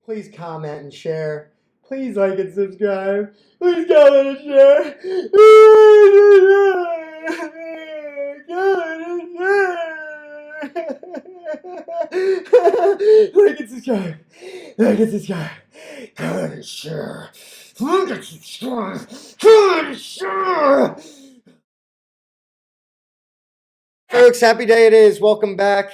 Please comment and share. Please like and subscribe. Please comment and share. Like and subscribe. Like and subscribe. Comment and share. Like and subscribe. Comment and share. Folks, happy day it is. Welcome back.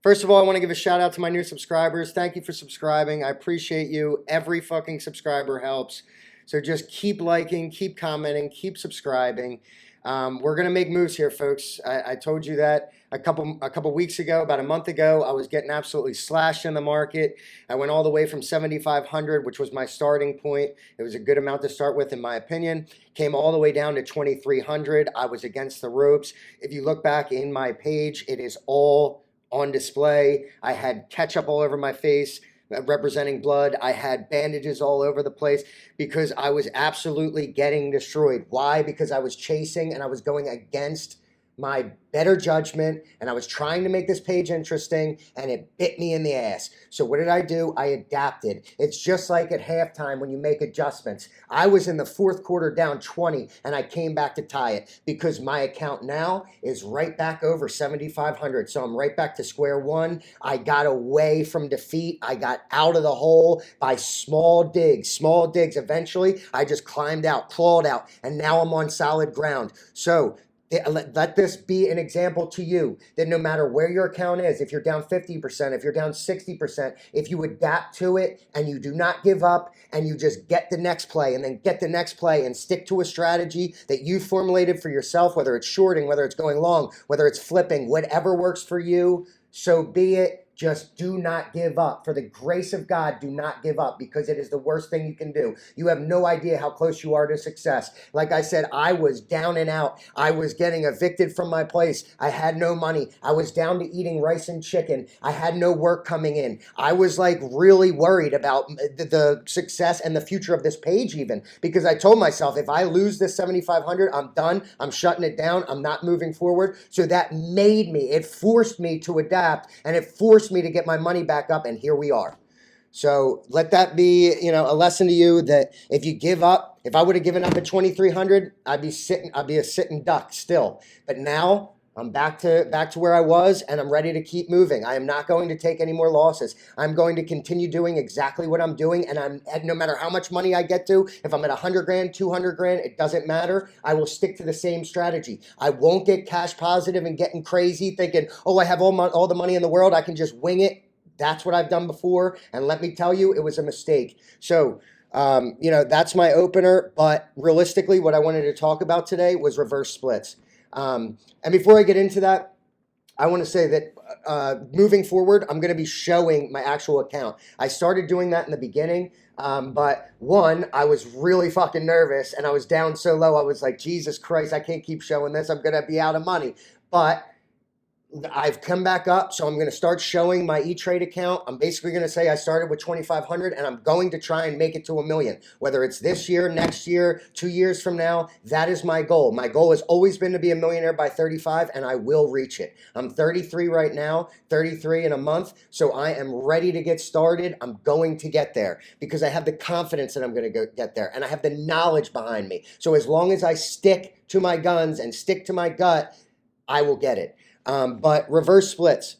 First of all, I want to give a shout out to my new subscribers. Thank you for subscribing. I appreciate you. Every fucking subscriber helps. So just keep liking, keep commenting, keep subscribing. We're gonna make moves here, folks. I told you that a couple weeks ago, about a month ago. I was getting absolutely slashed in the market. I went all the way from 7,500, which was my starting point. It was a good amount to start with, in my opinion. Came all the way down to 2,300. I was against the ropes. If you look back in my page, it is all on display. I had ketchup all over my face, representing blood. I had bandages all over the place because I was absolutely getting destroyed. Why? Because I was chasing and I was going against my better judgment, and I was trying to make this page interesting, and it bit me in the ass. So what did I do? I adapted. It's just like at halftime when you make adjustments. I was in the fourth quarter down 20, and I came back to tie it because my account now is right back over 7,500. So I'm right back to square one. I got away from defeat. I got out of the hole by small digs. Eventually, I just climbed out, clawed out, and now I'm on solid ground. So let this be an example to you that no matter where your account is, if you're down 50%, if you're down 60%, if you adapt to it and you do not give up and you just get the next play and then get the next play and stick to a strategy that you formulated for yourself, whether it's shorting, whether it's going long, whether it's flipping, whatever works for you, so be it. Just do not give up. For the grace of God, do not give up, because it is the worst thing you can do. You have no idea how close you are to success. Like I said, I was down and out. I was getting evicted from my place. I had no money. I was down to eating rice and chicken. I had no work coming in. I was like really worried about the success and the future of this page even, because I told myself, if I lose this 7,500, I'm done. I'm shutting it down. I'm not moving forward. So that made me, it forced me to adapt, and it forced me to get my money back up, and here we are. So let that be, a lesson to you that if you give up, if I would have given up at 2,300, I'd be a sitting duck still. But now I'm back to where I was, and I'm ready to keep moving. I am not going to take any more losses. I'm going to continue doing exactly what I'm doing, and no matter how much money I get to, if I'm at 100 grand, 200 grand, it doesn't matter. I will stick to the same strategy. I won't get cash positive and getting crazy thinking, oh, I have all the money in the world, I can just wing it. That's what I've done before, and let me tell you, it was a mistake. So, that's my opener, but realistically, what I wanted to talk about today was reverse splits. And before I get into that, I want to say that moving forward, I'm going to be showing my actual account. I started doing that in the beginning, but one, I was really fucking nervous, and I was down so low, I was like, Jesus Christ, I can't keep showing this. I'm going to be out of money. But I've come back up, so I'm going to start showing my E-Trade account. I'm basically going to say I started with 2,500, and I'm going to try and make it to $1 million. Whether it's this year, next year, 2 years from now, that is my goal. My goal has always been to be a millionaire by 35, and I will reach it. I'm 33 right now, 33 in a month, so I am ready to get started. I'm going to get there because I have the confidence that I'm going to get there, and I have the knowledge behind me. So as long as I stick to my guns and stick to my gut, I will get it. But reverse splits,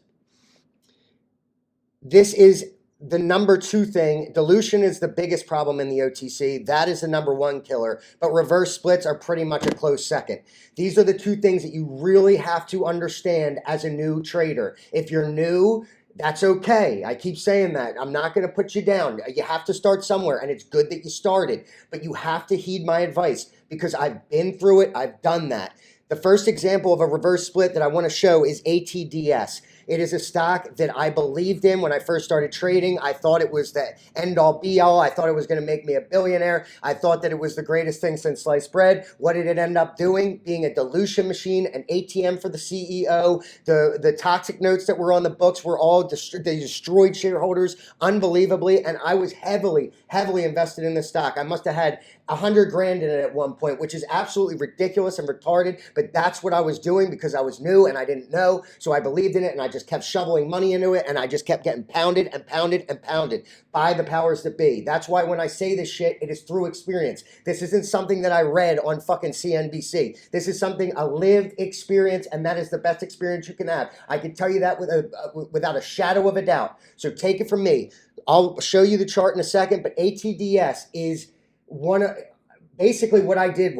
this is the number two thing. Dilution is the biggest problem in the OTC. That is the number one killer, but reverse splits are pretty much a close second. These are the two things that you really have to understand as a new trader. If you're new, that's okay. I keep saying that. I'm not going to put you down. You have to start somewhere, and it's good that you started, but you have to heed my advice because I've been through it. I've done that. The first example of a reverse split that I want to show is ATDS. It is a stock that I believed in when I first started trading. I thought it was the end-all be-all. I thought it was going to make me a billionaire. I thought that it was the greatest thing since sliced bread. What did it end up doing? Being a dilution machine, an ATM for the CEO. The toxic notes that were on the books were all they destroyed shareholders unbelievably, and I was heavily invested in this stock. I must have had 100 grand in it at one point, which is absolutely ridiculous and retarded, but that's what I was doing because I was new and I didn't know, so I believed in it and I just kept shoveling money into it and I just kept getting pounded and pounded and pounded by the powers that be. That's why when I say this shit, it is through experience. This isn't something that I read on fucking CNBC. This is something, a lived experience, and that is the best experience you can have. I can tell you that without a shadow of a doubt. So take it from me. I'll show you the chart in a second, but ATDS is basically what I did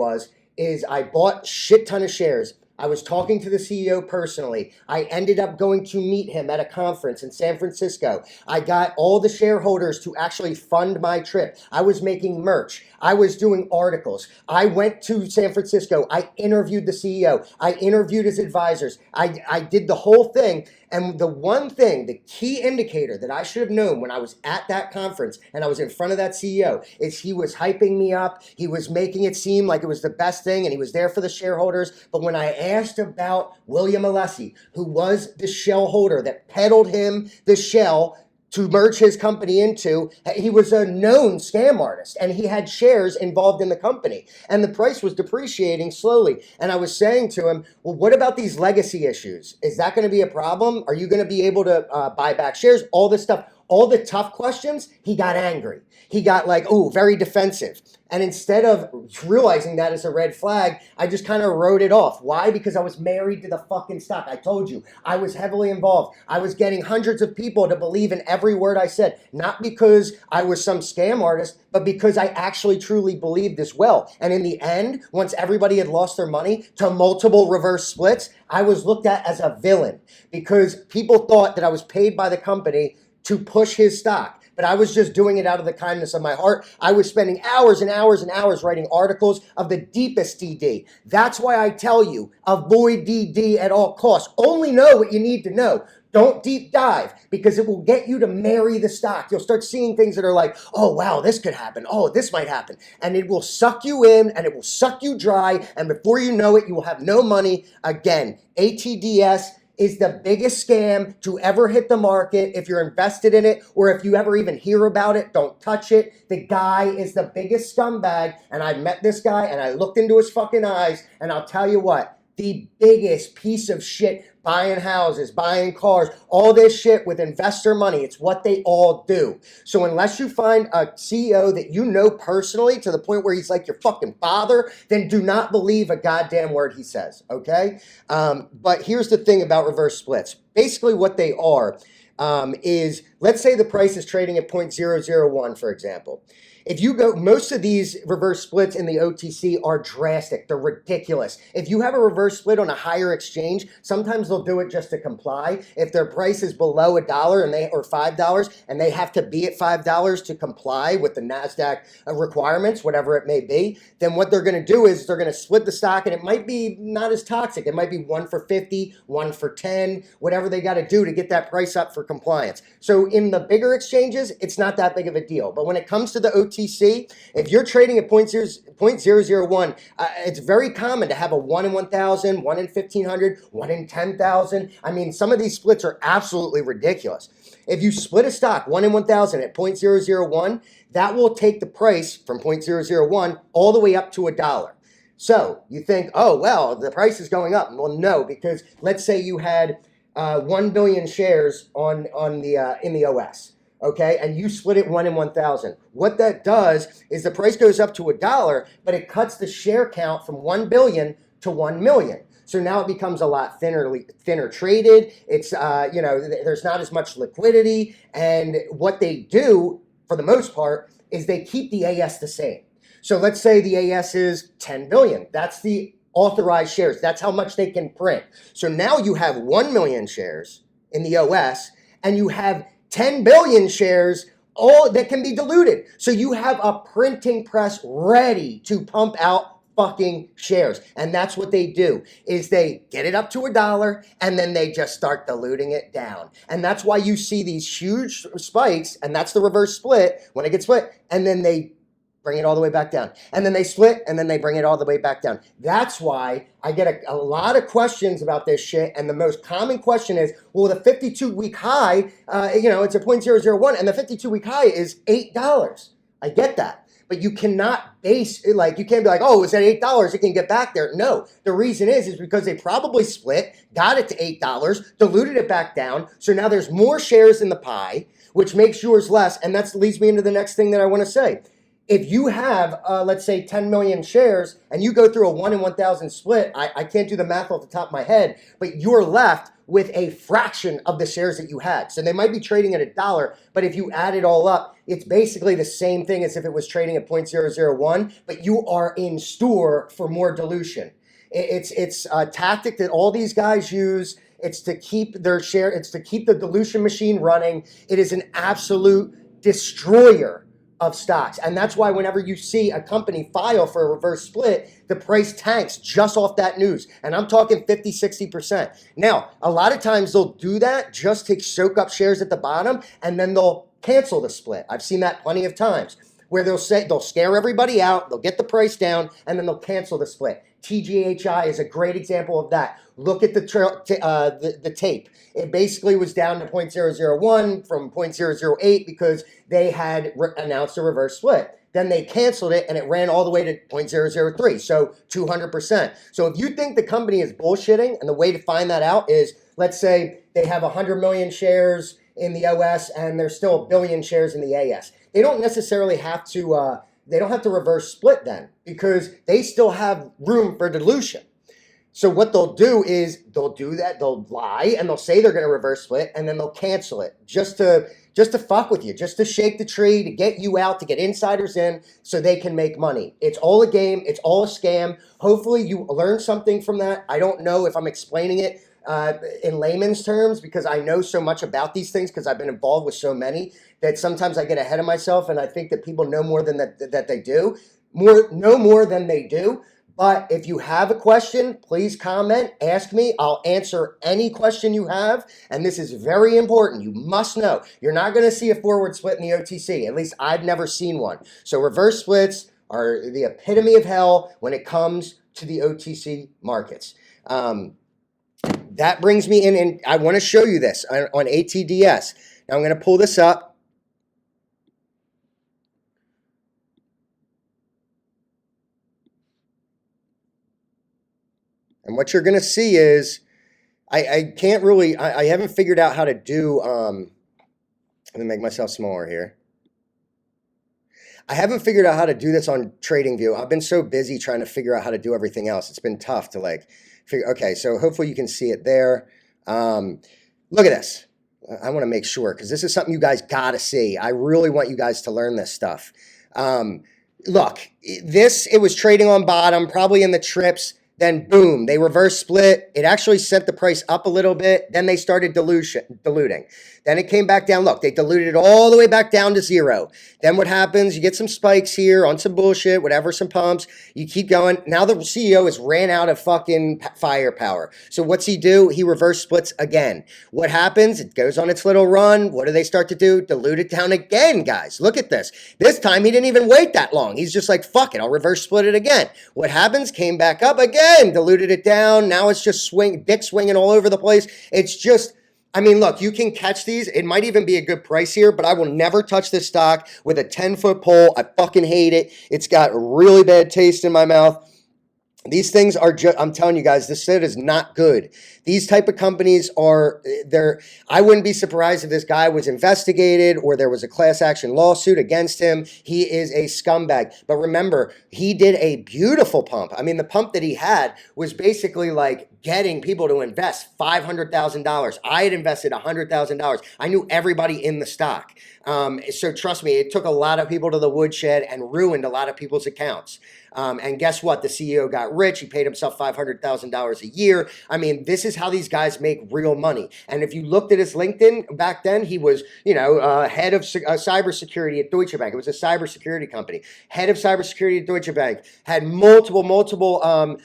is I bought shit ton of shares. I was talking to the CEO personally. I ended up going to meet him at a conference in San Francisco. I got all the shareholders to actually fund my trip. I was making merch. I was doing articles. I went to San Francisco. I interviewed the CEO. I interviewed his advisors. I did the whole thing. And the one thing, the key indicator that I should have known when I was at that conference and I was in front of that CEO is he was hyping me up. He was making it seem like it was the best thing and he was there for the shareholders. But when I asked about William Alessi, who was the shell holder that peddled him the shell to merge his company into, he was a known scam artist and he had shares involved in the company and the price was depreciating slowly. And I was saying to him, well, what about these legacy issues? Is that going to be a problem? Are you going to be able to buy back shares? All this stuff, all the tough questions, he got angry. He got like, oh, very defensive. And instead of realizing that as a red flag, I just kind of wrote it off. Why? Because I was married to the fucking stock. I told you, I was heavily involved. I was getting hundreds of people to believe in every word I said, not because I was some scam artist, but because I actually truly believed as well. And in the end, once everybody had lost their money to multiple reverse splits, I was looked at as a villain because people thought that I was paid by the company to push his stock. But I was just doing it out of the kindness of my heart. I was spending hours and hours and hours writing articles of the deepest DD. That's why I tell you, avoid DD at all costs. Only know what you need to know. Don't deep dive because it will get you to marry the stock. You'll start seeing things that are like, oh, wow, this could happen. Oh, this might happen. And it will suck you in and it will suck you dry. And before you know it, you will have no money. Again, ATDS is the biggest scam to ever hit the market. If you're invested in it or if you ever even hear about it, don't touch it. The guy is the biggest scumbag. And I met this guy and I looked into his fucking eyes and I'll tell you what, the biggest piece of shit, buying houses, buying cars, all this shit with investor money. It's what they all do. So unless you find a CEO that you know personally to the point where he's like your fucking father, then do not believe a goddamn word he says, okay? But here's the thing about reverse splits. Basically what they are is, let's say the price is trading at 0.001, for example. If you go, most of these reverse splits in the OTC are drastic. They're ridiculous. If you have a reverse split on a higher exchange, sometimes they'll do it just to comply. If their price is below $1 and or $5 and they have to be at $5 to comply with the NASDAQ requirements, whatever it may be, then what they're going to do is they're going to split the stock and it might be not as toxic. It might be 1 for 50, 1 for 10, whatever they got to do to get that price up for compliance. So in the bigger exchanges, it's not that big of a deal. But when it comes to the OTC, if you're trading at 0.001, it's very common to have a 1 in 1,000, 1 in 1,500, 1 in 10,000. I mean, some of these splits are absolutely ridiculous. If you split a stock 1 in 1,000 at 0.001, that will take the price from 0.001 all the way up to $1. So you think, oh, well, the price is going up. Well, no, because let's say you had 1 billion shares in the OS. Okay, and you split it 1 in 1,000. What that does is the price goes up to $1, but it cuts the share count from 1 billion to 1 million. So now it becomes a lot thinner traded. It's there's not as much liquidity, and what they do for the most part is they keep the AS the same. So let's say the AS is 10 billion. That's the authorized shares. That's how much they can print. So now you have 1 million shares in the OS, and you have 10 billion shares, all that can be diluted. So you have a printing press ready to pump out fucking shares. And that's what they do, is they get it up to $1 and then they just start diluting it down. And that's why you see these huge spikes, and that's the reverse split when it gets split, and then they bring it all the way back down. And then they split, and then they bring it all the way back down. That's why I get a lot of questions about this shit, and the most common question is, well, the 52-week high, it's a 0.001, and the 52-week high is $8. I get that. But you cannot base it, like, you can't be like, oh, it's at $8, it can get back there. No, the reason is because they probably split, got it to $8, diluted it back down. So now there's more shares in the pie, which makes yours less. And that leads me into the next thing that I want to say. If you have, let's say, 10 million shares and you go through a 1 in 1,000 split, I can't do the math off the top of my head, but you're left with a fraction of the shares that you had. So they might be trading at $1, but if you add it all up, it's basically the same thing as if it was trading at 0.001, but you are in store for more dilution. It's a tactic that all these guys use. It's to keep their share, it's to keep the dilution machine running. It is an absolute destroyer of stocks. And that's why whenever you see a company file for a reverse split, the price tanks just off that news. And I'm talking 50, 60%. Now, a lot of times they'll do that just to soak up shares at the bottom, and then they'll cancel the split. I've seen that plenty of times where they'll scare everybody out, they'll get the price down, and then they'll cancel the split. TGHI is a great example of that. Look at the tape. It basically was down to 0.001 from 0.008 because they had announced a reverse split. Then they canceled it and it ran all the way to 0.003, so 200%. So if you think the company is bullshitting, and the way to find that out is, let's say they have 100 million shares in the OS and there's still 1 billion shares in the AS. They don't necessarily have to, they don't have to reverse split then, because they still have room for dilution. So what they'll do is they'll do that, they'll lie and they'll say they're going to reverse split, and then they'll cancel it just to fuck with you, just to shake the tree, to get you out, to get insiders in so they can make money. It's all a game. It's all a scam. Hopefully you learn something from that. I don't know if I'm explaining it in layman's terms, because I know so much about these things because I've been involved with so many that sometimes I get ahead of myself and I think that people know more than that they do. Know more than they do. But if you have a question, please comment, ask me. I'll answer any question you have. And this is very important. You must know. You're not going to see a forward split in the OTC. At least I've never seen one. So reverse splits are the epitome of hell when it comes to the OTC markets. That brings me in, and I want to show you this on ATDS. Now I'm going to pull this up. And what you're going to see is, I can't really, I haven't figured out how to do, let me make myself smaller here. I haven't figured out how to do this on TradingView. I've been so busy trying to figure out how to do everything else. It's been tough to figure. Okay, so hopefully you can see it there. Look at this. I want to make sure, because this is something you guys got to see. I really want you guys to learn this stuff. Look, it was trading on bottom, probably in the trips. Then boom, they reverse split. It actually sent the price up a little bit. Then they started diluting. Then it came back down. Look, they diluted it all the way back down to 0. Then what happens? You get some spikes here on some bullshit, whatever, some pumps. You keep going. Now the CEO has ran out of fucking firepower. So what's he do? He reverse splits again. What happens? It goes on its little run. What do they start to do? Dilute it down again, guys. Look at this. This time he didn't even wait that long. He's just like, fuck it, I'll reverse split it again. What happens? Came back up again, diluted it down. Now it's just dick swinging all over the place. It's just, I mean, look, you can catch these. It might even be a good price here, but I will never touch this stock with a 10-foot pole. I fucking hate it. It's got a really bad taste in my mouth. These things are just, I'm telling you guys, this shit is not good. These type of companies are, I wouldn't be surprised if this guy was investigated or there was a class action lawsuit against him. He is a scumbag. But remember, he did a beautiful pump. I mean, the pump that he had was basically like getting people to invest $500,000. I had invested $100,000. I knew everybody in the stock. So trust me, it took a lot of people to the woodshed and ruined a lot of people's accounts. And guess what? The CEO got rich. He paid himself $500,000 a year. I mean, this is how these guys make real money. And if you looked at his LinkedIn back then, he was, head of cybersecurity at Deutsche Bank. It was a cybersecurity company. Head of cybersecurity at Deutsche Bank. Had multiple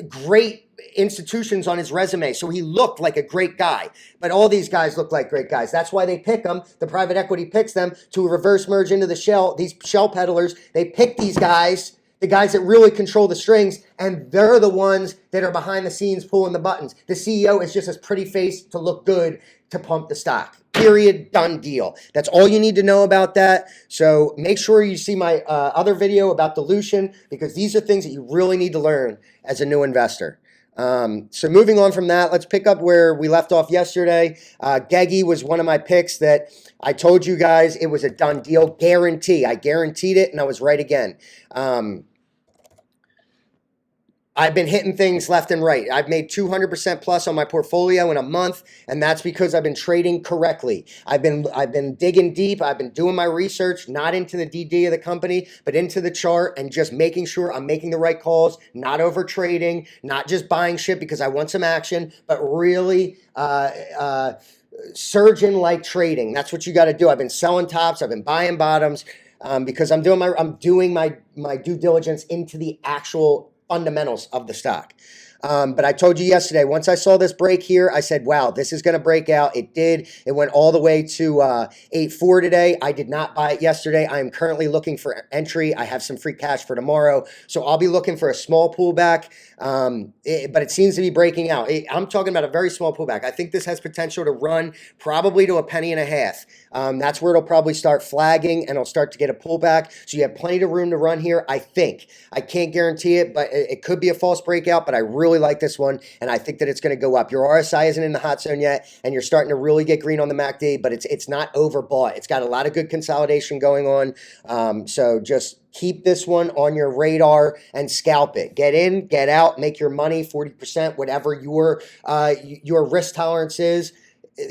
great institutions on his resume. So he looked like a great guy. But all these guys look like great guys. That's why they pick them. The private equity picks them to reverse merge into the shell. These shell peddlers, they pick these guys, the guys that really control the strings, and they're the ones that are behind the scenes pulling the buttons. The CEO is just a pretty face to look good to pump the stock. Period. Done deal. That's all you need to know about that. So make sure you see my other video about dilution, because these are things that you really need to learn as a new investor. So moving on from that, let's pick up where we left off yesterday. GEGI was one of my picks that I told you guys it was a done deal. Guarantee. I guaranteed it, and I was right again. I've been hitting things left and right. I've made 200% plus on my portfolio in a month, and that's because I've been trading correctly. I've been digging deep. I've been doing my research, not into the DD of the company, but into the chart, and just making sure I'm making the right calls, not over trading, not just buying shit because I want some action, but really surgeon like trading. That's what you got to do. I've been selling tops. I've been buying bottoms because I'm doing my due diligence into the actual fundamentals of the stock. But I told you yesterday, once I saw this break here, I said, wow, this is going to break out. It did. It went all the way to 8.4 today. I did not buy it yesterday. I am currently looking for entry. I have some free cash for tomorrow. So I'll be looking for a small pullback. But it seems to be breaking out. I'm talking about a very small pullback. I think this has potential to run probably to $0.015. That's where it'll probably start flagging, and it'll start to get a pullback. So you have plenty of room to run here, I think. I can't guarantee it, but it could be a false breakout, but I really like this one, and I think that it's going to go up. Your RSI isn't in the hot zone yet, and you're starting to really get green on the MACD, but it's not overbought. It's got a lot of good consolidation going on. So just keep this one on your radar and scalp it. Get in, get out, make your money 40%, whatever your risk tolerance is.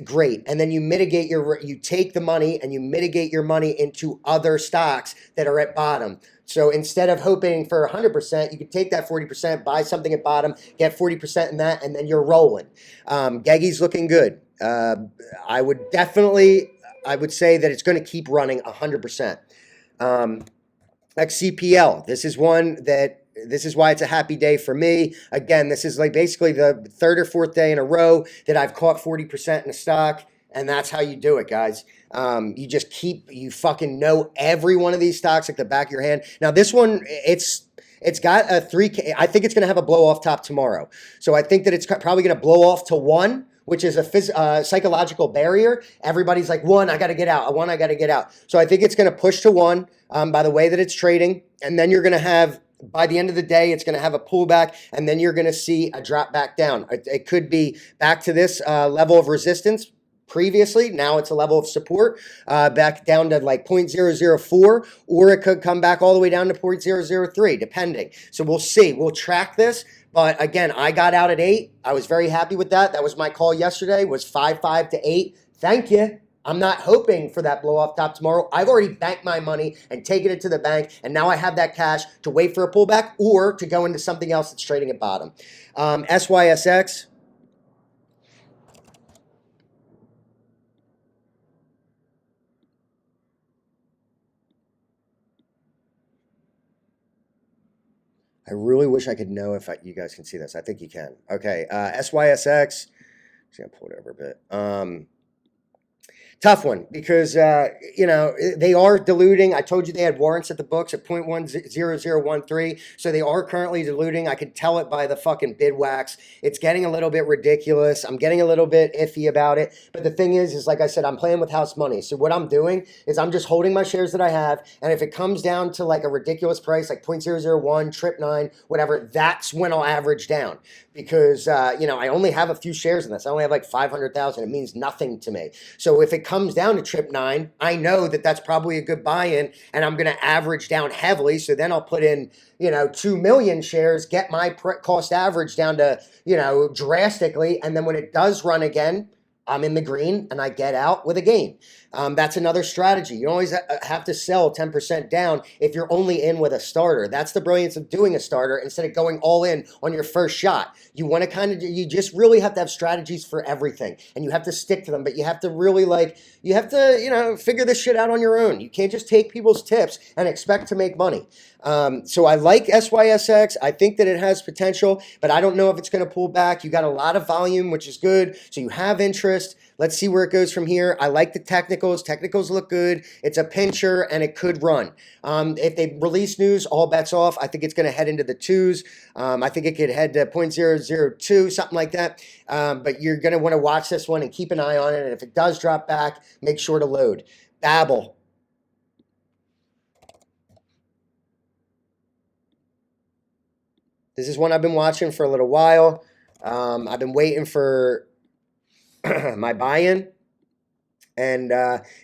Great. And then you take the money and you mitigate your money into other stocks that are at bottom. So instead of hoping for 100%, you could take that 40%, buy something at bottom, get 40% in that, and then you're rolling. GEGI's looking good. I would say that it's going to keep running 100%. XCPL, this is why it's a happy day for me. Again, this is like basically the third or fourth day in a row that I've caught 40% in a stock, and that's how you do it, guys. You fucking know every one of these stocks like the back of your hand. Now, this one, it's got a 3K. I think it's going to have a blow off top tomorrow. So I think that it's probably going to blow off to 1, which is a psychological barrier. Everybody's like, 1, I got to get out. 1, I got to get out. So I think it's going to push to 1 by the way that it's trading. And then you're going to have, by the end of the day, it's going to have a pullback, and then you're going to see a drop back down. It could be back to this level of resistance previously. Now it's a level of support back down to like 0.004, or it could come back all the way down to 0.003, depending. So we'll see. We'll track this. But again, I got out at 8. I was very happy with that. That was my call yesterday, was 5.5 to 8. Thank you. I'm not hoping for that blow off top tomorrow. I've already banked my money and taken it to the bank, and now I have that cash to wait for a pullback or to go into something else that's trading at bottom. SYSX. I really wish I could know if you guys can see this. I think you can. Okay, SYSX. I'm going to pull it over a bit. Tough one because, they are diluting. I told you they had warrants at the books at 0.10013. So they are currently diluting. I could tell it by the fucking bid wax. It's getting a little bit ridiculous. I'm getting a little bit iffy about it. But the thing is like I said, I'm playing with house money. So what I'm doing is I'm just holding my shares that I have. And if it comes down to like a ridiculous price, like 0.001, 9, whatever, that's when I'll average down. Because, I only have a few shares in this. I only have like 500,000. It means nothing to me. So if it comes down to 9, I know that that's probably a good buy-in, and I'm going to average down heavily. So then I'll put in, 2 million shares, get my cost average down to, drastically. And then when it does run again, I'm in the green and I get out with a gain. That's another strategy. You always have to sell 10% down if you're only in with a starter. That's the brilliance of doing a starter instead of going all in on your first shot. You want to you just really have to have strategies for everything, and you have to stick to them, but you have to really figure this shit out on your own. You can't just take people's tips and expect to make money. So I like SYSX. I think that it has potential, but I don't know if it's going to pull back. You got a lot of volume, which is good. So you have interest. interest. Let's see where it goes from here. I like the technicals. Technicals look good. It's a pincher, and it could run. If they release news, all bets off. I think it's going to head into the twos. I think it could head to 0.002, something like that. But you're going to want to watch this one and keep an eye on it. And if it does drop back, make sure to load. BABL. This is one I've been watching for a little while. I've been waiting for my buy-in, and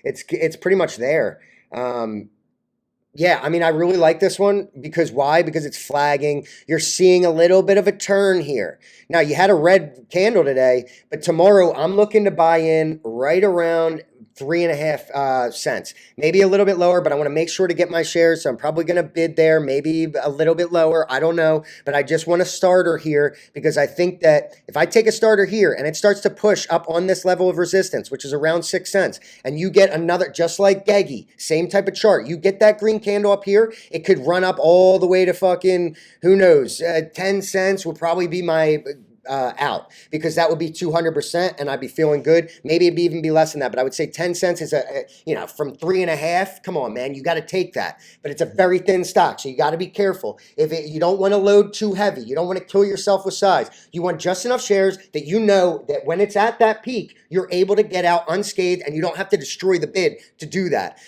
it's pretty much there. Yeah, I mean, I really like this one because why? Because it's flagging. You're seeing a little bit of a turn here. Now, you had a red candle today, but tomorrow I'm looking to buy in right around 3.5 cents, maybe a little bit lower, but I want to make sure to get my shares. So I'm probably going to bid there, maybe a little bit lower. I don't know, but I just want a starter here because I think that if I take a starter here and it starts to push up on this level of resistance, which is around 6 cents, and you get another, just like GEGI, same type of chart, you get that green candle up here, it could run up all the way to fucking, who knows, 10 cents would probably be my out, because that would be 200% and I'd be feeling good. Maybe it'd even be less than that, but I would say 10 cents is from 3.5. Come on, man, you got to take that. But it's a very thin stock, so you got to be careful. You don't want to load too heavy. You don't want to kill yourself with size. You want just enough shares that you know that when it's at that peak, you're able to get out unscathed and you don't have to destroy the bid to do that.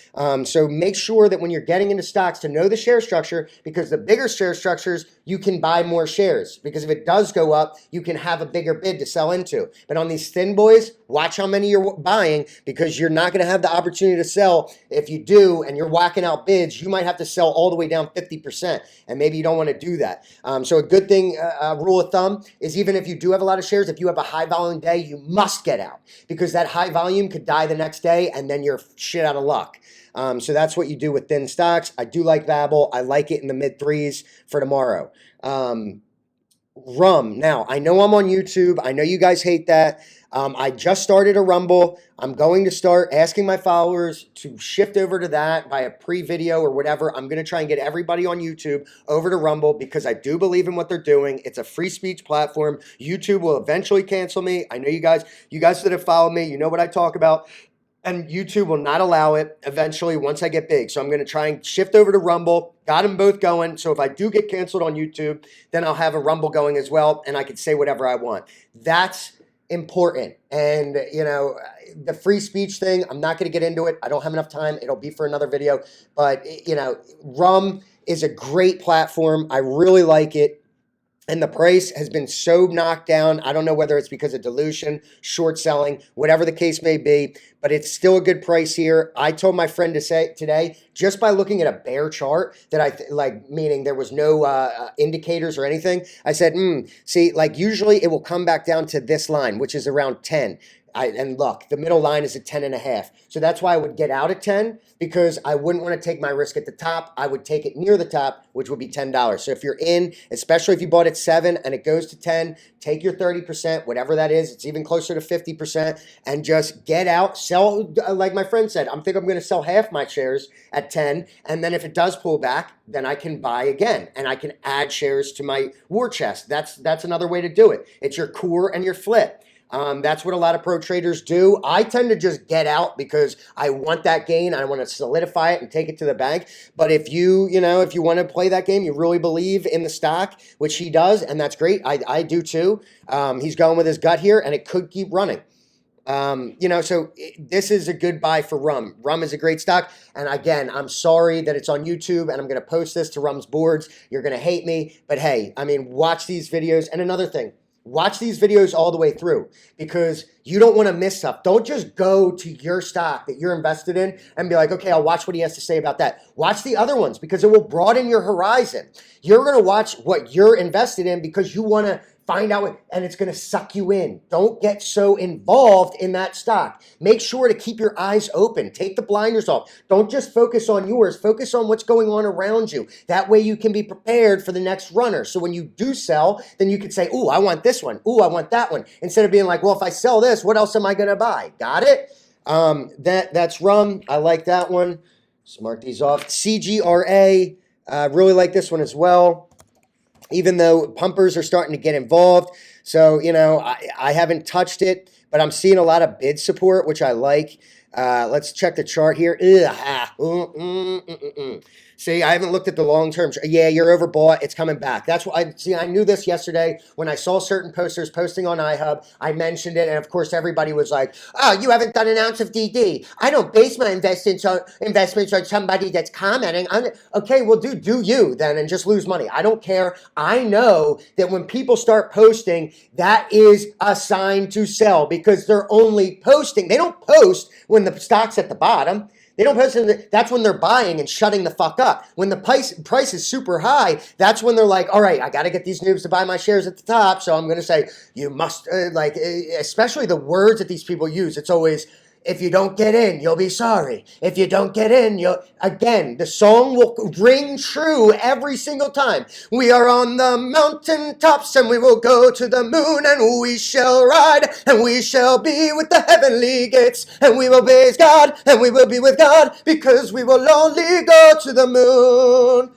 So make sure that when you're getting into stocks to know the share structure, because the bigger share structures, you can buy more shares, because if it does go up, you can have a bigger bid to sell into. But on these thin boys, watch how many you're buying, because you're not going to have the opportunity to sell. If you do and you're whacking out bids, you might have to sell all the way down 50%, and maybe you don't want to do that. So a good thing, rule of thumb, is even if you do have a lot of shares, if you have a high volume day, you must get out, because that high volume could die the next day and then you're shit out of luck. So that's what you do with thin stocks. I do like BABL. I like it in the mid threes for tomorrow. Rum. Now, I know I'm on YouTube. I know you guys hate that. I just started a Rumble. I'm going to start asking my followers to shift over to that by a pre-video or whatever. I'm going to try and get everybody on YouTube over to Rumble, because I do believe in what they're doing. It's a free speech platform. YouTube will eventually cancel me. I know you guys that have followed me, you know what I talk about. And YouTube will not allow it eventually once I get big. So I'm going to try and shift over to Rumble. Got them both going. So if I do get canceled on YouTube, then I'll have a Rumble going as well, and I can say whatever I want. That's important. And, the free speech thing, I'm not going to get into it. I don't have enough time. It'll be for another video. But, Rum is a great platform. I really like it. And the price has been so knocked down. I don't know whether it's because of dilution, short selling, whatever the case may be, but it's still a good price here. I told my friend to say today, just by looking at a bear chart that meaning there was no indicators or anything, I said, see, usually it will come back down to this line, which is around 10. And look, the middle line is at 10.5. So that's why I would get out at 10, because I wouldn't want to take my risk at the top. I would take it near the top, which would be $10. So if you're in, especially if you bought at 7 and it goes to 10, take your 30%, whatever that is. It's even closer to 50%, and just get out, sell. Like my friend said, I'm going to sell half my shares at 10. And then if it does pull back, then I can buy again and I can add shares to my war chest. That's another way to do it. It's your core and your flip. That's what a lot of pro traders do. I tend to just get out because I want that gain. I want to solidify it and take it to the bank. But if you want to play that game, you really believe in the stock, which he does, and that's great. I do too. He's going with his gut here, and it could keep running. So this is a good buy for Rum. Rum is a great stock. And again, I'm sorry that it's on YouTube, and I'm going to post this to Rum's boards. You're going to hate me, but hey, watch these videos. And another thing, watch these videos all the way through, because you don't want to miss stuff. Don't just go to your stock that you're invested in and be like, okay, I'll watch what he has to say about that. Watch the other ones, because it will broaden your horizon. You're going to watch what you're invested in because you want to find out what, and it's going to suck you in. Don't get so involved in that stock. Make sure to keep your eyes open. Take the blinders off. Don't just focus on yours. Focus on what's going on around you. That way you can be prepared for the next runner. So when you do sell, then you can say, ooh, I want this one. Ooh, I want that one. Instead of being like, well, if I sell this, what else am I going to buy? Got it? That's Rum. I like that one. Let's mark these off. CGRA. Really like this one as well. Even though pumpers are starting to get involved, So, you know, I haven't touched it, but I'm seeing a lot of bid support, which I like. Let's check the chart here. See, I haven't looked at the long-term. Yeah, you're overbought. It's coming back. That's what I knew this yesterday when I saw certain posters posting on iHub. I mentioned it, and of course, everybody was like, "Oh, you haven't done an ounce of DD. I don't base my investments on somebody that's commenting." Okay, well, dude, do you then and just lose money. I don't care. I know that when people start posting, that is a sign to sell because they're only posting. They don't post when the stock's at the bottom. They don't post it. That's when they're buying and shutting the fuck up. When the price is super high, that's when they're like, all right, I got to get these noobs to buy my shares at the top. So I'm going to say, you must, especially the words that these people use. It's always, if you don't get in, you'll be sorry. If you don't get in, again, the song will ring true every single time. We are on the mountain tops and we will go to the moon and we shall ride and we shall be with the heavenly gates and we will praise God and we will be with God because we will only go to the moon.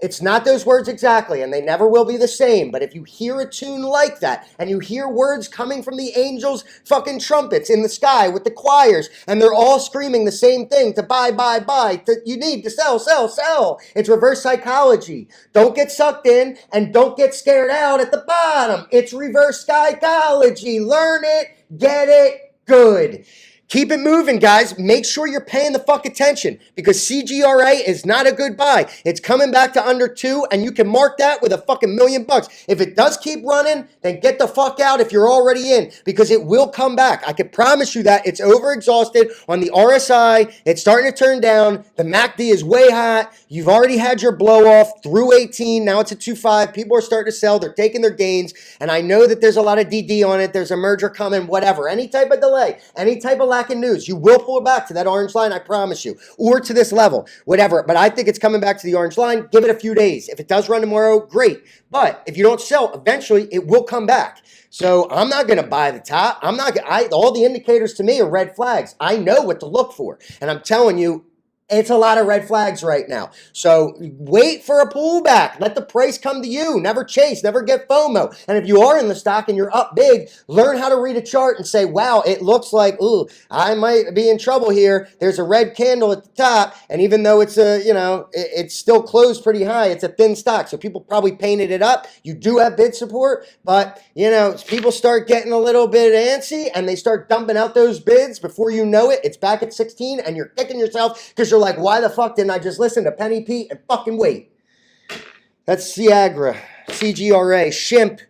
It's not those words exactly, and they never will be the same. But if you hear a tune like that, and you hear words coming from the angels' fucking trumpets in the sky with the choirs, and they're all screaming the same thing to buy, you need to sell, sell, sell. It's reverse psychology. Don't get sucked in, and don't get scared out at the bottom. It's reverse psychology. Learn it, get it, good. Keep it moving, guys. Make sure you're paying the fuck attention because CGRA is not a good buy. It's coming back to under 2, and you can mark that with a fucking $1 million. If it does keep running, then get the fuck out if you're already in because it will come back. I can promise you that. It's overexhausted on the RSI. It's starting to turn down. The MACD is way hot. You've already had your blow off through 18. Now it's at 2.5. People are starting to sell. They're taking their gains, and I know that there's a lot of DD on it. There's a merger coming, whatever. Any type of delay, any type of lack of news, you will pull it back to that orange line, I promise you, or to this level, whatever. But I think it's coming back to the orange line. Give it a few days. If it does run tomorrow, great. But if you don't sell, eventually it will come back. So I'm not going to buy the top. All the indicators to me are red flags. I know what to look for. And I'm telling you, it's a lot of red flags right now. So wait for a pullback. Let the price come to you. Never chase. Never get FOMO. And if you are in the stock and you're up big, learn how to read a chart and say, wow, it looks like, ooh, I might be in trouble here. There's a red candle at the top. And even though it's it's still closed pretty high, it's a thin stock. So people probably painted it up. You do have bid support. But, people start getting a little bit antsy and they start dumping out those bids. Before you know it, it's back at 16 and you're kicking yourself because you're like, why the fuck didn't I just listen to Penny Pete and fucking wait? That's CGRA, SHMP.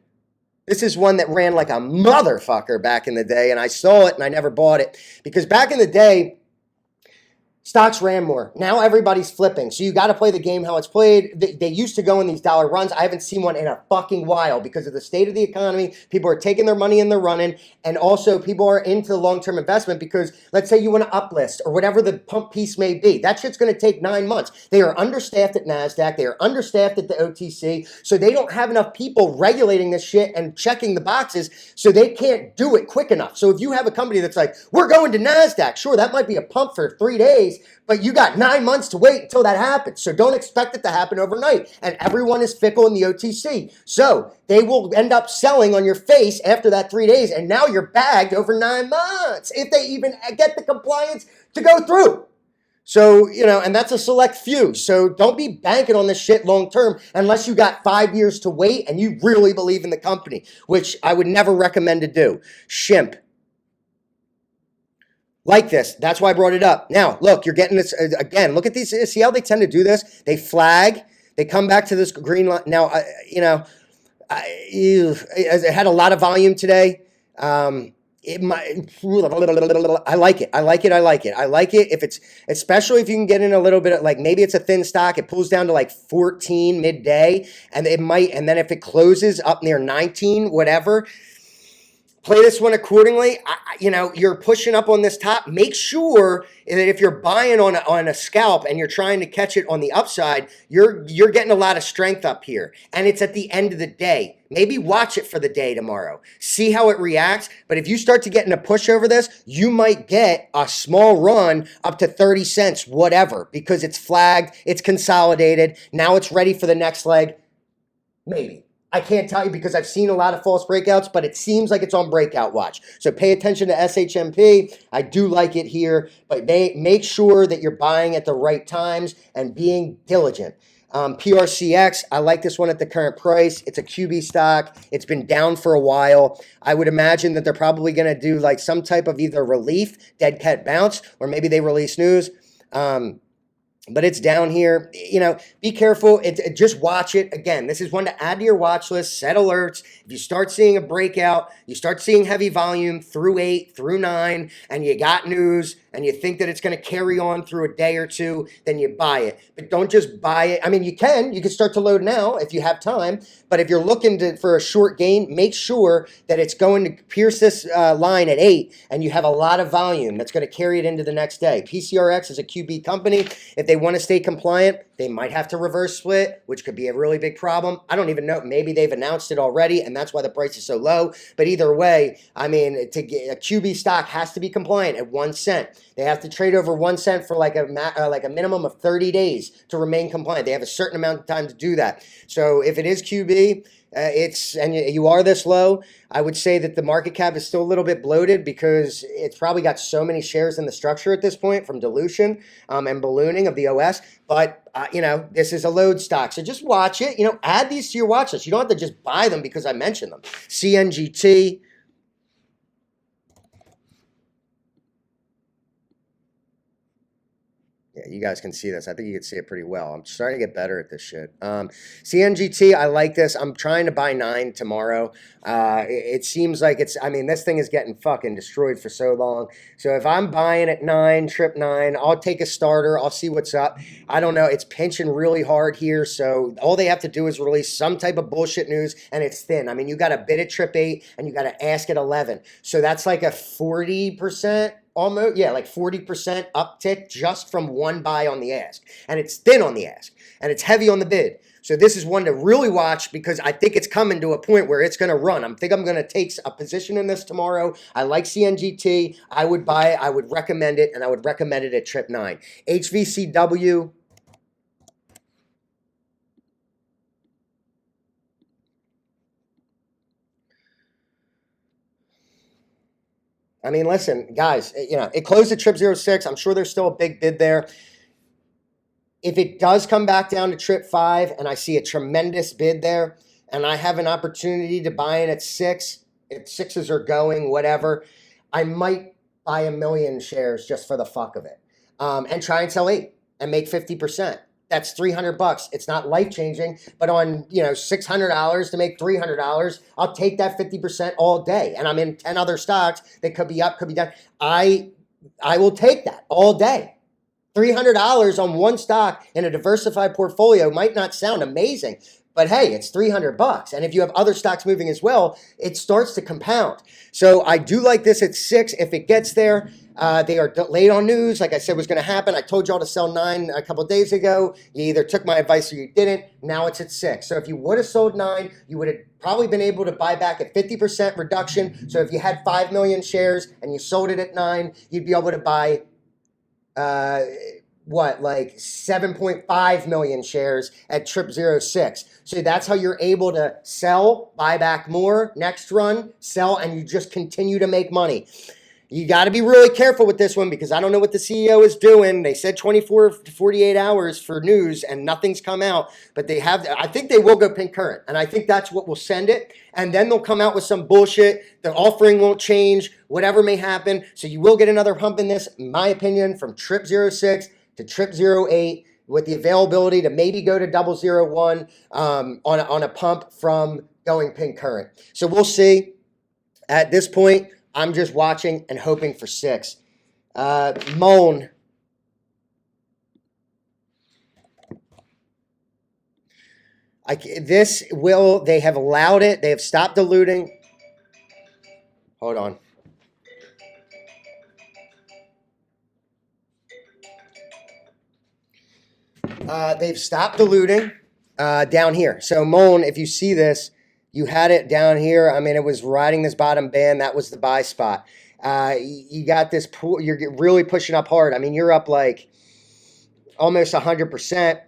This is one that ran like a motherfucker back in the day, and I saw it and I never bought it because back in the day, stocks ran more. Now everybody's flipping. So you got to play the game how it's played. They used to go in these dollar runs. I haven't seen one in a fucking while because of the state of the economy. People are taking their money and they're running. And also people are into the long-term investment because let's say you want to uplist or whatever the pump piece may be. That shit's going to take 9 months. They are understaffed at NASDAQ. They are understaffed at the OTC. So they don't have enough people regulating this shit and checking the boxes. So they can't do it quick enough. So if you have a company that's like, we're going to NASDAQ. Sure, that might be a pump for 3 days. But you got 9 months to wait until that happens. So don't expect it to happen overnight. And everyone is fickle in the OTC. So they will end up selling on your face after that 3 days. And now you're bagged over 9 months if they even get the compliance to go through. So, and that's a select few. So don't be banking on this shit long term unless you got 5 years to wait and you really believe in the company, which I would never recommend to do. SHMP. Like this. That's why I brought it up. Now, look, you're getting this again. Look at these. See how they tend to do this? They flag. They come back to this green line. Now, it had a lot of volume today. It might. I like it. I like it. I like it. I like it. If it's, especially if you can get in a little bit of like maybe it's a thin stock. It pulls down to like 14 midday, and it might. And then if it closes up near 19, whatever. Play this one accordingly. You're pushing up on this top. Make sure that if you're buying on a scalp and you're trying to catch it on the upside, you're getting a lot of strength up here. And it's at the end of the day. Maybe watch it for the day tomorrow. See how it reacts. But if you start to get in a push over this, you might get a small run up to 30 cents, whatever, because it's flagged, it's consolidated. Now it's ready for the next leg. Maybe. I can't tell you because I've seen a lot of false breakouts, but it seems like it's on breakout watch. So pay attention to SHMP. I do like it here, but make sure that you're buying at the right times and being diligent. PRCX, I like this one at the current price. It's a QB stock. It's been down for a while. I would imagine that they're probably going to do like some type of either relief, dead cat bounce, or maybe they release news. But it's down here. You know, be careful. Just watch it. Again, this is one to add to your watch list, set alerts. If you start seeing a breakout, you start seeing heavy volume through 8, through 9, and you got news, and you think that it's going to carry on through a day or two, then you buy it. But don't just buy it. I mean, you can start to load now if you have time. But if you're looking for a short gain, make sure that it's going to pierce this line at 8, and you have a lot of volume that's going to carry it into the next day. PRCX is a QB company. If they want to stay compliant, they might have to reverse split, which could be a really big problem. I don't even know. Maybe they've announced it already, and that's why the price is so low. But either way, I mean, to get a QB stock has to be compliant at 1 cent. They have to trade over 1 cent for like a minimum of 30 days to remain compliant. They have a certain amount of time to do that. So if it is QB, and you are this low, I would say that the market cap is still a little bit bloated because it's probably got so many shares in the structure at this point from dilution and ballooning of the OS. But, you know, this is a load stock. So just watch it. You know, add these to your watch list. You don't have to just buy them because I mentioned them. CNGT. Yeah, you guys can see this. I think you can see it pretty well. I'm starting to get better at this shit. CNGT, I like this. I'm trying to buy 9 tomorrow. It seems like it's, I mean, this thing is getting fucking destroyed for so long. So if I'm buying at 9, trip 9, I'll take a starter. I'll see what's up. I don't know. It's pinching really hard here. So all they have to do is release some type of bullshit news, and it's thin. I mean, you got to bid at trip 8, and you got to ask at 11. So that's like a 40%. Almost, yeah, like 40% uptick just from one buy on the ask. And it's thin on the ask. And it's heavy on the bid. So this is one to really watch because I think it's coming to a point where it's going to run. I think I'm going to take a position in this tomorrow. I like CNGT. I would buy it. I would recommend it. And I would recommend it at trip 9. HVCW. I mean, listen, guys, you know, it closed at trip 06. I'm sure there's still a big bid there. If it does come back down to trip 5 and I see a tremendous bid there and I have an opportunity to buy in at 6, if 6s are going, whatever, I might buy 1 million shares just for the fuck of it and try and sell 8 and make 50%. That's $300. It's not life-changing, but on, you know, $600 to make $300, I'll take that 50% all day. And I'm in 10 other stocks that could be up, could be down. I will take that all day. $300 on one stock in a diversified portfolio might not sound amazing, but hey, it's $300. And if you have other stocks moving as well, it starts to compound. So I do like this at 6 if it gets there. They are late on news, like I said was going to happen. I told y'all to sell 9 a couple of days ago. You either took my advice or you didn't. Now it's at 6. So if you would have sold 9, you would have probably been able to buy back at 50% reduction. So if you had 5 million shares and you sold it at 9, you'd be able to buy like 7.5 million shares at trip 06. So that's how you're able to sell, buy back more, next run, sell, and you just continue to make money. You got to be really careful with this one because I don't know what the CEO is doing. They said 24 to 48 hours for news and nothing's come out, but they have, I think they will go pink current. And I think that's what will send it. And then they'll come out with some bullshit. The offering won't change, whatever may happen. So you will get another pump in this, in my opinion, from trip 06 to trip 08 with the availability to maybe go to 001 on a pump from going pink current. So we'll see. At this point, I'm just watching and hoping for 6. MULN. They have allowed it. They have stopped diluting. Hold on. They've stopped diluting down here. So MULN, if you see this, you had it down here. I mean, it was riding this bottom band. That was the buy spot. You got this pool. You're really pushing up hard. I mean, you're up like almost 100%.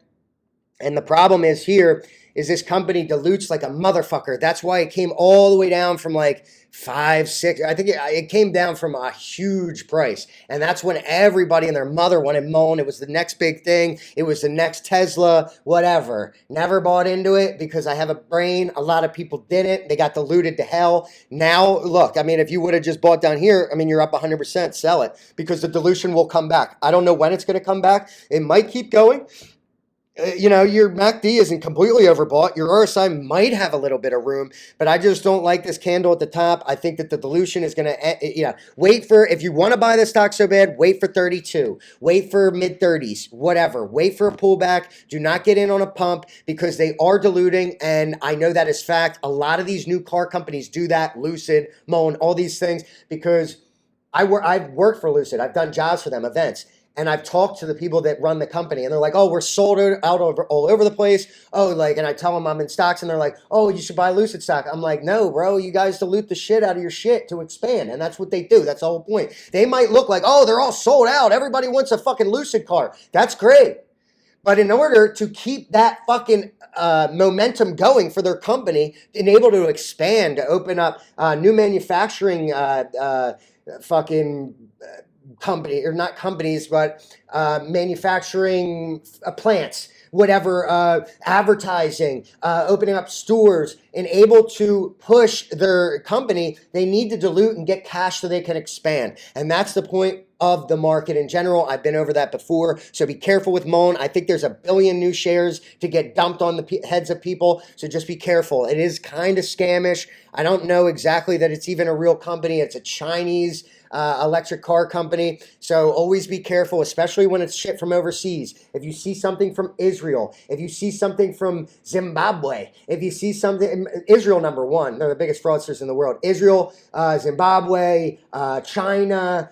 And the problem is here is this company dilutes like a motherfucker. That's why it came all the way down from like 5, 6. I think it came down from a huge price. And that's when everybody and their mother wanted MULN. It was the next big thing. It was the next Tesla, whatever. Never bought into it because I have a brain. A lot of people didn't. They got diluted to hell. Now, look, I mean, if you would have just bought down here, I mean, you're up 100%. Sell it because the dilution will come back. I don't know when it's going to come back. It might keep going. You know, your MACD isn't completely overbought. Your RSI might have a little bit of room, but I just don't like this candle at the top. I think that the dilution is going to, wait for, if you want to buy the stock so bad, wait for 32, wait for mid 30s, whatever, wait for a pullback. Do not get in on a pump because they are diluting. And I know that is fact. A lot of these new car companies do that, Lucid, MULN, all these things, because I've worked for Lucid. I've done jobs for them, events. And I've talked to the people that run the company, and they're like, "Oh, we're sold out all over the place." Oh, like, and I tell them I'm in stocks, and they're like, "Oh, you should buy Lucid stock." I'm like, "No, bro, you guys dilute the shit out of your shit to expand," and that's what they do. That's the whole point. They might look like, "Oh, they're all sold out. Everybody wants a fucking Lucid car." That's great, but in order to keep that fucking momentum going for their company, and able to expand, to open up new manufacturing, fucking. Company or not companies, but manufacturing plants, whatever, advertising, opening up stores, and able to push their company, they need to dilute and get cash so they can expand. And that's the point of the market in general. I've been over that before. So be careful with MULN. I think there's a billion new shares to get dumped on the heads of people. So just be careful. It is kind of scamish. I don't know exactly that it's even a real company. It's a Chinese electric car company. So always be careful, especially when it's shit from overseas. If you see something from Israel, if you see something from Zimbabwe, if you see something, Israel number one, they're the biggest fraudsters in the world. Israel, Zimbabwe, China,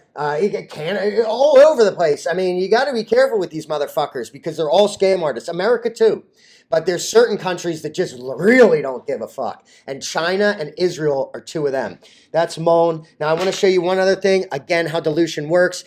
Canada, all over the place. I mean, you got to be careful with these motherfuckers because they're all scam artists. America too. But there's certain countries that just really don't give a fuck. And China and Israel are two of them. That's MULN. Now, I want to show you one other thing. Again, how dilution works.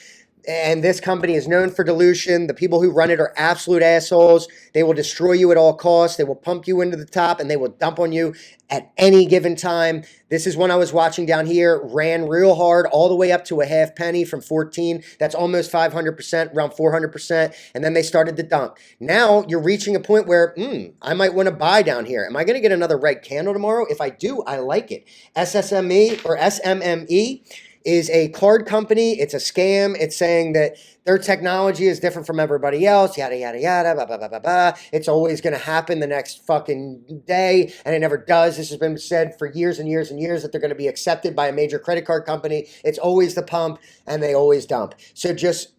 And this company is known for dilution. The people who run it are absolute assholes. They will destroy you at all costs. They will pump you into the top and they will dump on you at any given time. This is one I was watching down here. Ran real hard all the way up to a half penny from 14. That's almost 500%, around 400%. And then they started to dump. Now you're reaching a point where, I might want to buy down here. Am I going to get another red candle tomorrow? If I do, I like it. SSME or SMME is a card company. It's a scam. It's saying that their technology is different from everybody else, yada, yada, yada, blah, blah, blah, blah, blah. It's always going to happen the next fucking day, and it never does. This has been said for years and years and years that they're going to be accepted by a major credit card company. It's always the pump, and they always dump. So just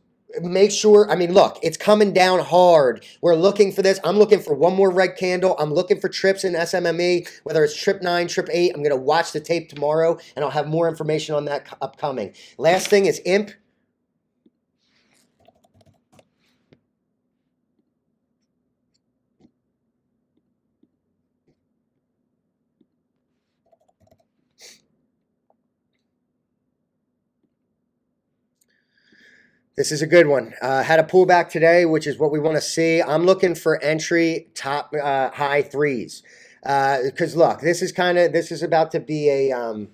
make sure, I mean, look, it's coming down hard. We're looking for this. I'm looking for one more red candle. I'm looking for trips in SMME, whether it's trip 9, trip 8. I'm going to watch the tape tomorrow, and I'll have more information on that upcoming. Last thing is IMP. This is a good one. Had a pullback today, which is what we want to see. I'm looking for entry top high threes. Because look, this is about to be a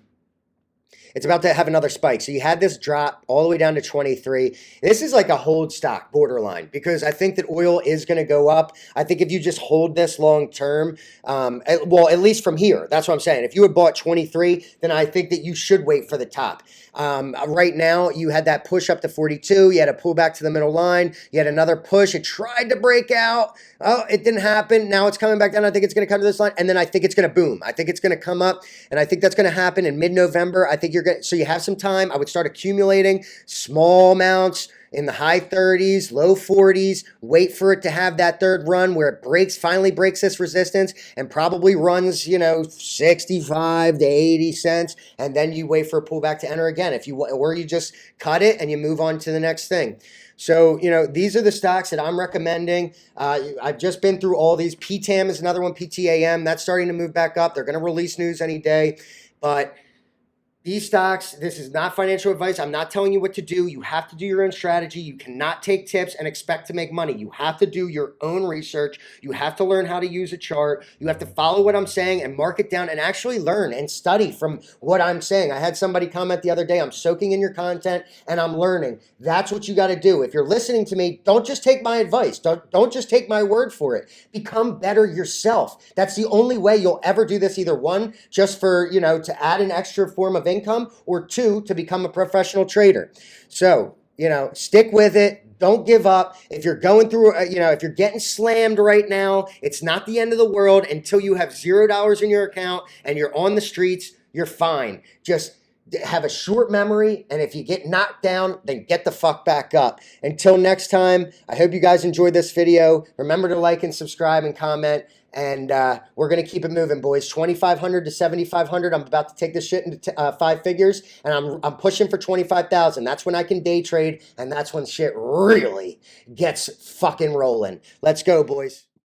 it's about to have another spike. So you had this drop all the way down to 23. This is like a hold stock borderline because I think that oil is going to go up. I think if you just hold this long term, well, at least from here, that's what I'm saying. If you had bought 23, then I think that you should wait for the top. Right now, you had that push up to 42. You had a pull back to the middle line. You had another push. It tried to break out. Oh, it didn't happen. Now it's coming back down. I think it's going to come to this line. And then I think it's going to boom. I think it's going to come up. And I think that's going to happen in mid-November. I think you're going to, so you have some time. I would start accumulating small amounts in the high 30s, low 40s, wait for it to have that third run where it finally breaks this resistance and probably runs, 65 to 80 cents. And then you wait for a pullback to enter again. Or you just cut it and you move on to the next thing. So, these are the stocks that I'm recommending. I've just been through all these. PTAM is another one, PTAM. That's starting to move back up. They're going to release news any day. But These stocks, this is not financial advice. I'm not telling you what to do. You have to do your own strategy. You cannot take tips and expect to make money. You have to do your own research. You have to learn how to use a chart. You have to follow what I'm saying and mark it down and actually learn and study from what I'm saying. I had somebody comment the other day, I'm soaking in your content and I'm learning. That's what you got to do. If you're listening to me, don't just take my advice. Don't just take my word for it. Become better yourself. That's the only way you'll ever do this. Either one, just for, to add an extra form of income, or two, to become a professional trader. So, stick with it. Don't give up. If you're going through, if you're getting slammed right now, it's not the end of the world until you have $0 in your account and you're on the streets. You're fine. Just have a short memory, and if you get knocked down, then get the fuck back up. Until next time, I hope you guys enjoyed this video. Remember to like and subscribe and comment, and we're going to keep it moving, boys. 2,500 to 7,500. I'm about to take this shit into 5 figures, and I'm pushing for 25,000. That's when I can day trade, and that's when shit really gets fucking rolling. Let's go, boys.